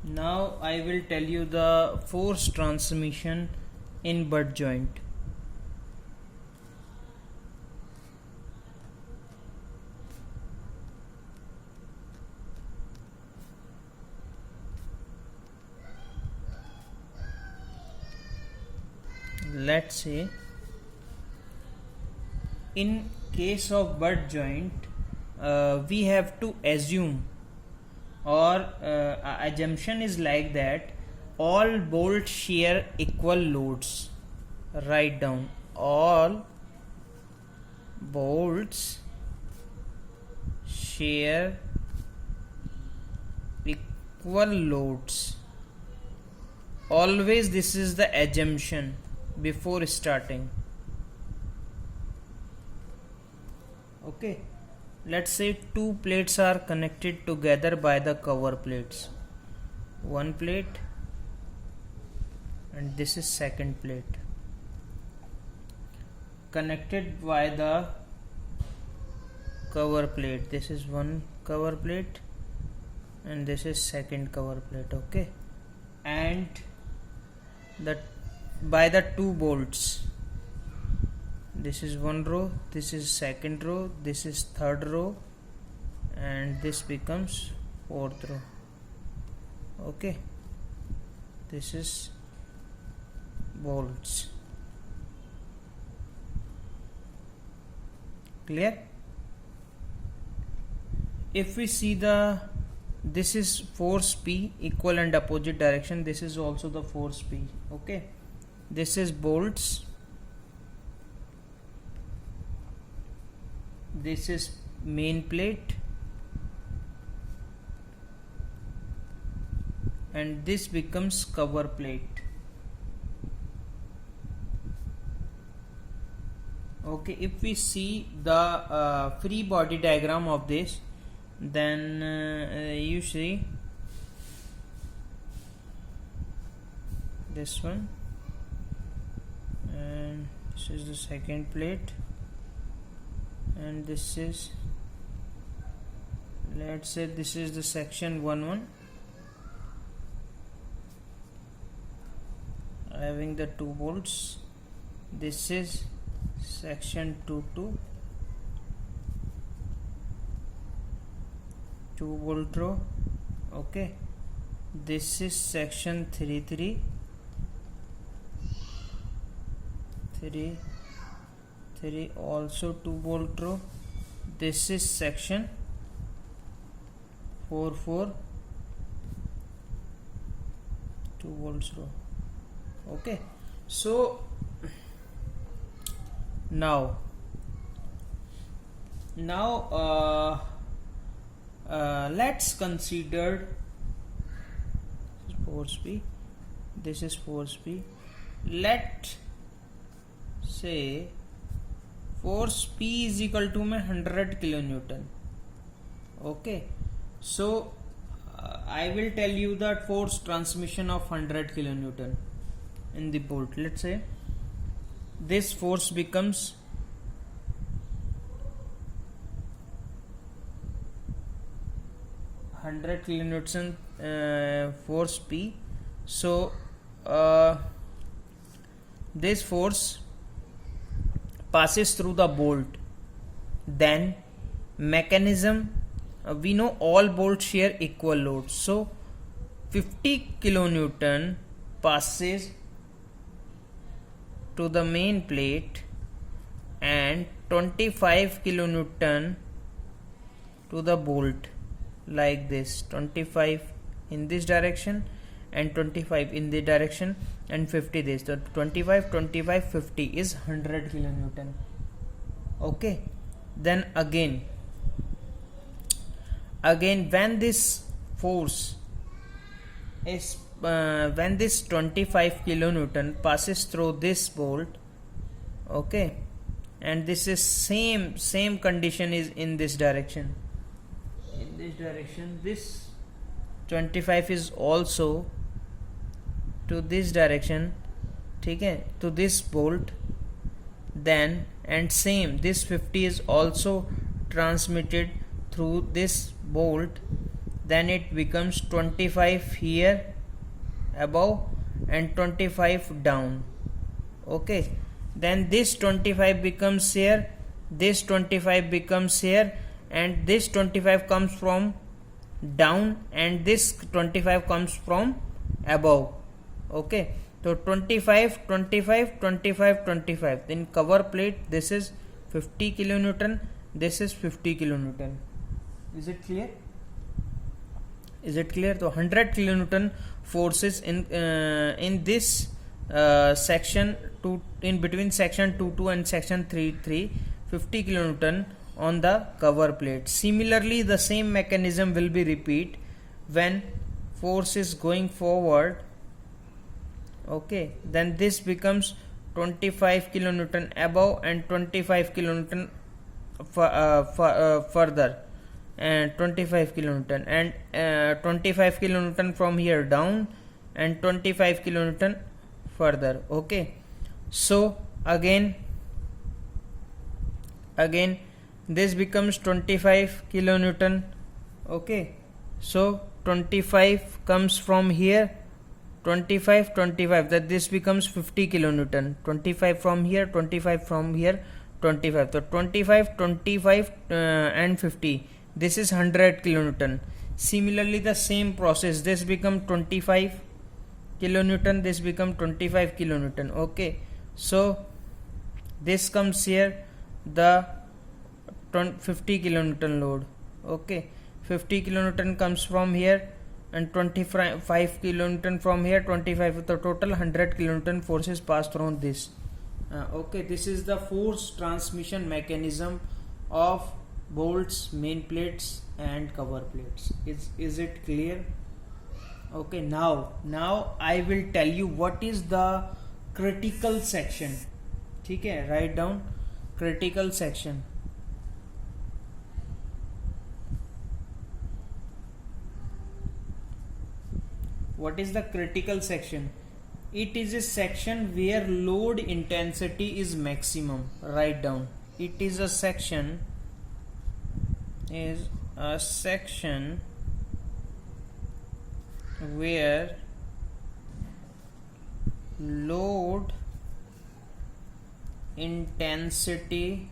Now I will tell you the force transmission in butt joint. Let's say in case of butt joint, we have to assume, or assumption is like that all bolts share equal loads. Write down all bolts share equal loads. Always this is the assumption before starting. Okay, let's say two plates are connected together by the cover plates. One plate and this is second plate connected by the cover plate. This is one cover plate and this is second cover plate. Okay, and that by the two bolts, this is one row, this is second row, this is third row, and this becomes fourth row. Okay, this is bolts. Clear? If we see this is force P, equal and opposite direction, this is also the force P. Okay, this is bolts, this is main plate, and this becomes cover plate. Okay, if we see the free body diagram of this, then you see this one, and this is the second plate, and this is, let's say this is the section 1-1 having the two bolts, this is section 2-2, 2 bolt row. Okay, this is section 3-3, 3 also 2 bolt row. This is section 4-4, 2 bolts row. Okay, so now let's consider force P. This is force P. Let say force P is equal to 100 kilonewton. Okay, so I will tell you that force transmission of 100 kilonewton in the bolt. Let's say this force becomes 100 kilonewton force P. So this force passes through the bolt. Then mechanism, we know all bolts share equal load, so 50 kilonewton passes to the main plate and 25 kilonewton to the bolt, like this, 25 in this direction and 25 in the direction and 50 this. So 25 50 is 100 kilonewton. Okay, then again when this force is when this 25 kilonewton passes through this bolt, okay, and this is same condition is in this direction. In this direction, this 25 is also to this direction, okay, to this bolt. Then and same, this 50 is also transmitted through this bolt. then it becomes 25 here above and 25 down. Okay, then this 25 becomes here, this 25 becomes here, and this 25 comes from down and this 25 comes from above. Okay, so 25 25 25 25, then cover plate, this is 50 kilonewton, this is 50 kilonewton. Is it clear? Is it clear? So 100 kilonewton forces in this section 2, in between section 2 and section 3, 50 kilonewton on the cover plate. Similarly, the same mechanism will be repeat when force is going forward. Okay, then this becomes 25 kilonewton above and 25 kilonewton further, and 25 kilonewton, and 25 kilonewton from here down and 25 kilonewton further. Okay, so again this becomes 25 kilonewton. Okay, so 25 comes from here, 25 that this becomes 50 kilonewton, 25 from here, 25 from here, 25, so 25 and 50, this is 100 kilonewton. Similarly, the same process, this become 25 kilonewton, this become 25 kilonewton. Okay, so this comes here, the 50 kilonewton load. Okay, 50 kilonewton comes from here and 25 kilonewton from here, 25, the total 100 kilonewton forces passed through this. Okay, this is the force transmission mechanism of bolts, main plates and cover plates. Is it clear? Okay, now I will tell you what is the critical section. ठीक है, write down critical section. What is the critical section? It is a section where load intensity is maximum. Write down. It is a section where load intensity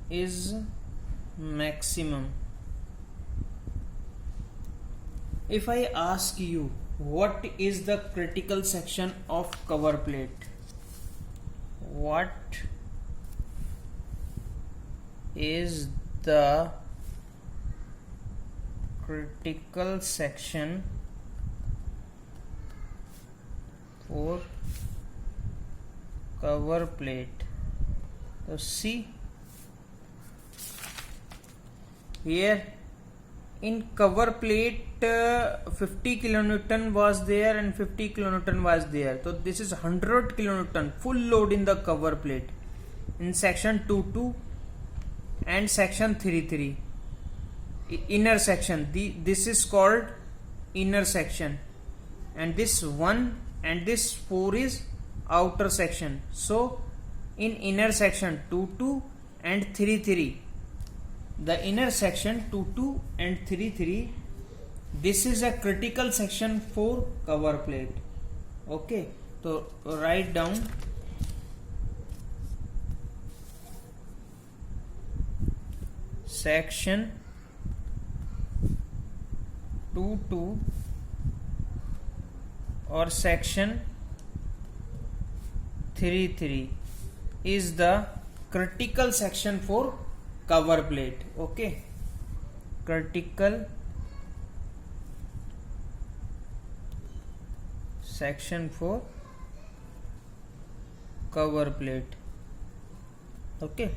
is maximum. If I ask you what is the critical section of cover plate, what is the critical section for cover plate? So see here, in cover plate 50 kilonewton was there and 50 kilonewton was there, so this is 100 kilonewton full load in the cover plate in section 2 and section 3, inner section. This is called inner section, and this 1 and this 4 is outer section. So in inner section 2 and 3, the inner section 2 and 3, this is a critical section for cover plate. Okay, so write down section 2 or section 3 is the critical section for cover plate. Okay, critical section for cover plate. Okay,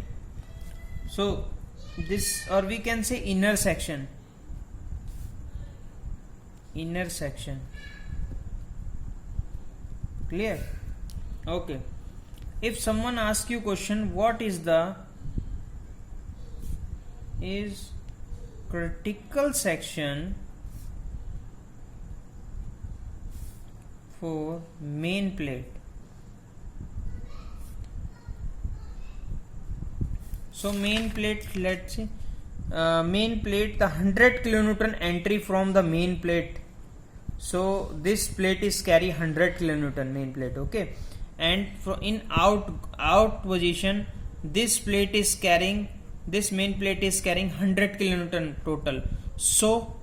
so this, or we can say inner section. Clear? Okay, if someone asks you question, what is the critical section for main plate? So main plate, let's say main plate, the 100 kilonewton entry from the main plate. So this plate is carry 100 kilonewton main plate, okay, and in out position this plate is carrying, this main plate is carrying 100 kilonewton total. So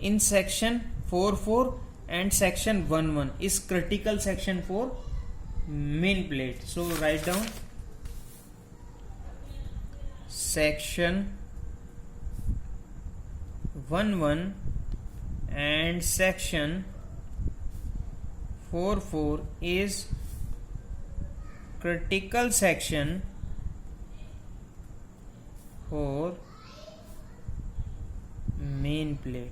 in section 4 and section 1 is critical section for main plate. So write down section 1 and section 4 is critical section for main plate,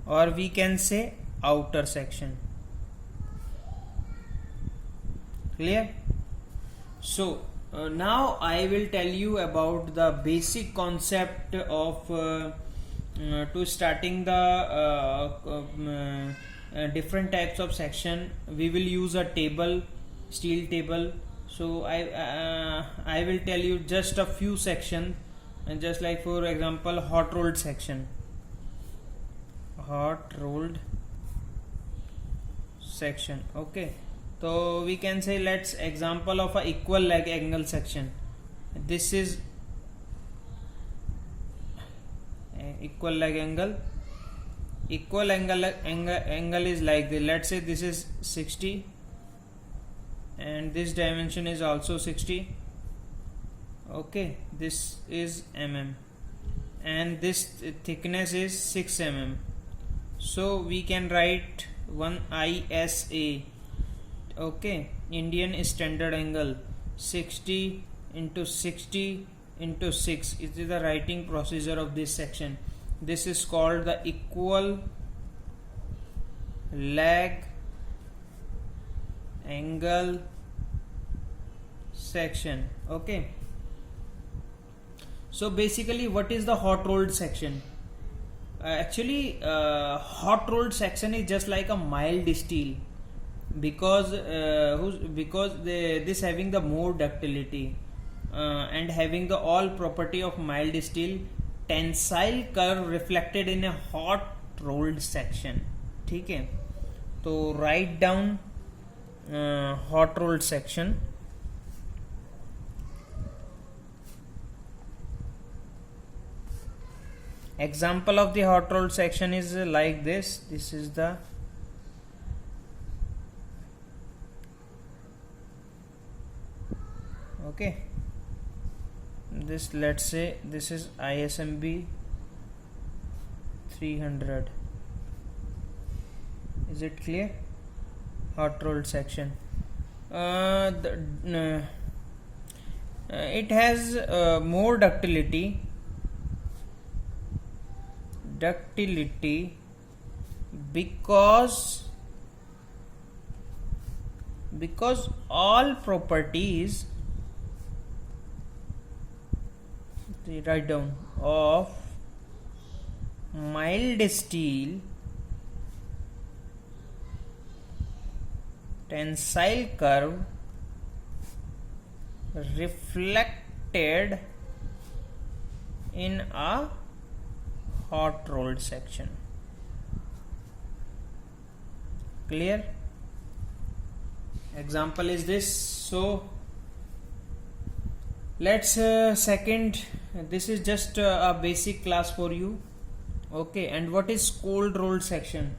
or we can say outer section. Clear? So now I will tell you about the basic concept of to starting the different types of section. We will use a table, steel table. So I will tell you just a few sections, and just like for example hot rolled section, okay. So we can say, let's example of a equal leg angle section. This is equal leg angle. Equal angle is like this. Let's say this is 60 and this dimension is also 60, okay. This is mm and this thickness is 6 mm. So we can write one ISA, okay, Indian Standard Angle, 60 into 60 into 6 is the writing procedure of this section. This is called the equal leg angle section, okay. So basically what is the hot rolled section? Actually hot rolled section is just like a mild steel, because this having the more ductility and having the all property of mild steel, tensile curve reflected in a hot rolled section, ठीक है. तो write down hot rolled section. Example of the hot rolled section is like this. This is the okay. This, let's say this is ISMB 300. Is it clear? Hot rolled section. It has more ductility because all properties, write down, of mild steel, tensile curve reflected in a hot rolled section. Clear? Example is this. So let's second, this is just a basic class for you, okay. And what is cold rolled section?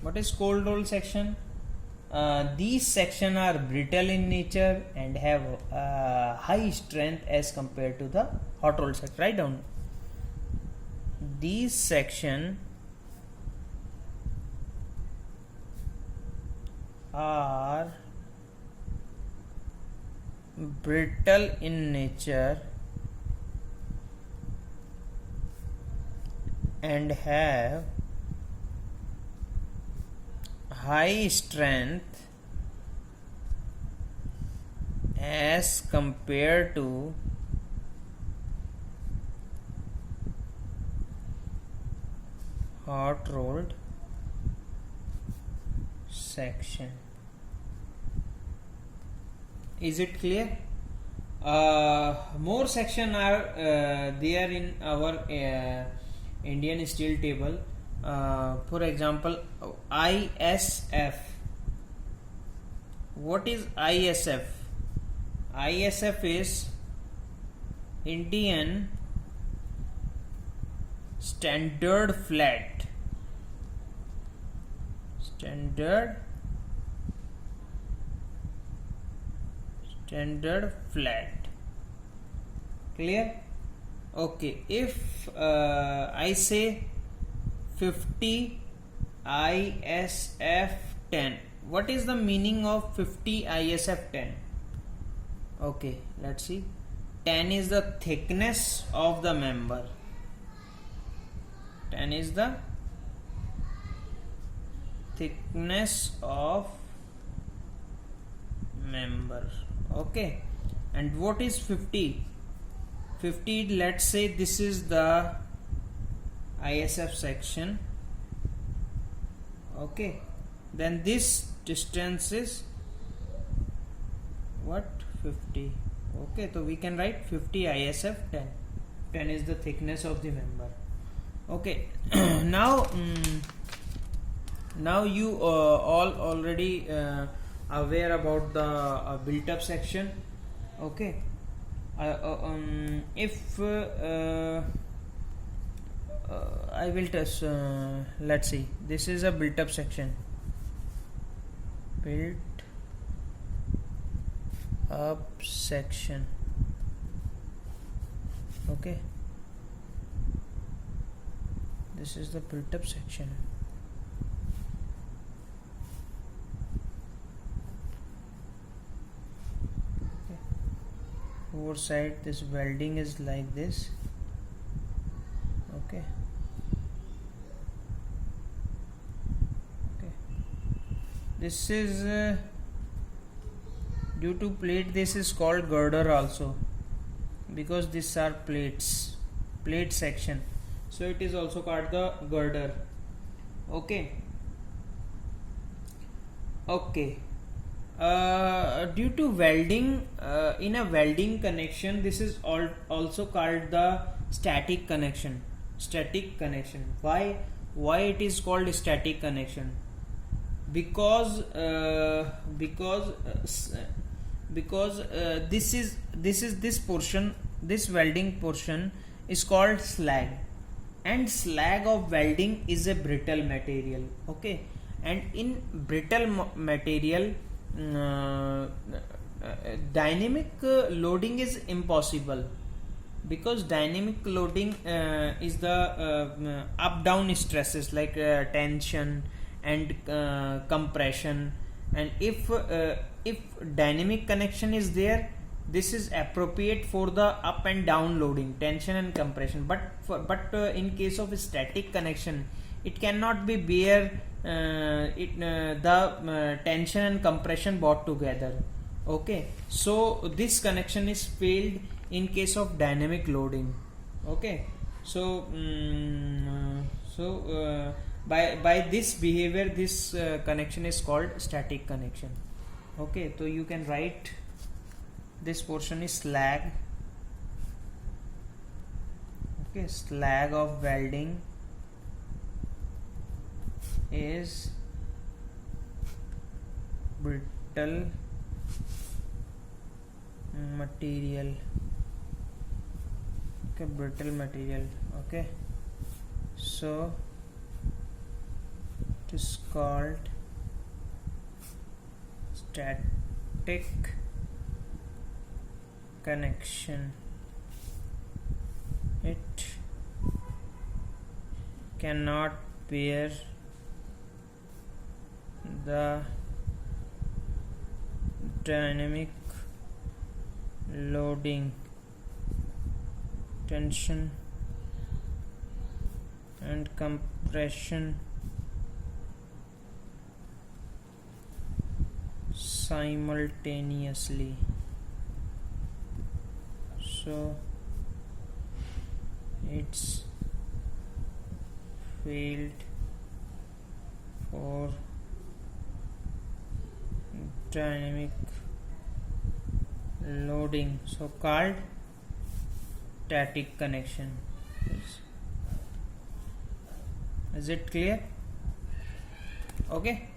What is cold rolled section? These sections are brittle in nature and have high strength as compared to the hot rolled section. Write down, these sections are brittle in nature and have high strength as compared to hot rolled section. Is it clear? More section are there in our Indian steel table. For example, ISF. What is ISF? ISF is Indian Standard Flat. Standard Flat. Clear? Okay. If I say 50 ISF 10, what is the meaning of 50 ISF 10? Okay, let's see. 10 is the thickness of the member. 10 is the thickness of member. Okay, and what is 50? 50, let's say this is the ISF section. Okay, then this distance is what? 50. Okay, so we can write 50 ISF 10. 10 is the thickness of the member. Okay, now you all already aware about the built up section. Okay, if I will test, let's see, this is a built up section. Built up section. Okay, this is the built up section. Okay. Over side, this welding is like this. Okay. Okay. This is due to plate. This is called girder also, because these are plates, plate section. So it is also called the girder. Okay. Okay. Due to welding, in a welding connection, this is also called the static connection. Static connection. Why it is called static connection? Because this portion, this welding portion is called slag, and slag of welding is a brittle material. Okay, and in brittle material, dynamic loading is impossible, because dynamic loading is the up down stresses like tension and compression, and if dynamic connection is there, this is appropriate for the up and down loading, tension and compression. But in case of static connection, it cannot be bear the tension and compression both together. Okay, so this connection is failed in case of dynamic loading. Okay, so by this behavior, this connection is called static connection. Okay, so you can write this portion is slag. Okay, slag of welding is brittle material. Okay, brittle material. Okay, so it is called static connection. It cannot bear the dynamic loading, tension and compression simultaneously. So it's failed for dynamic loading, so called static connection. Is it clear? Okay.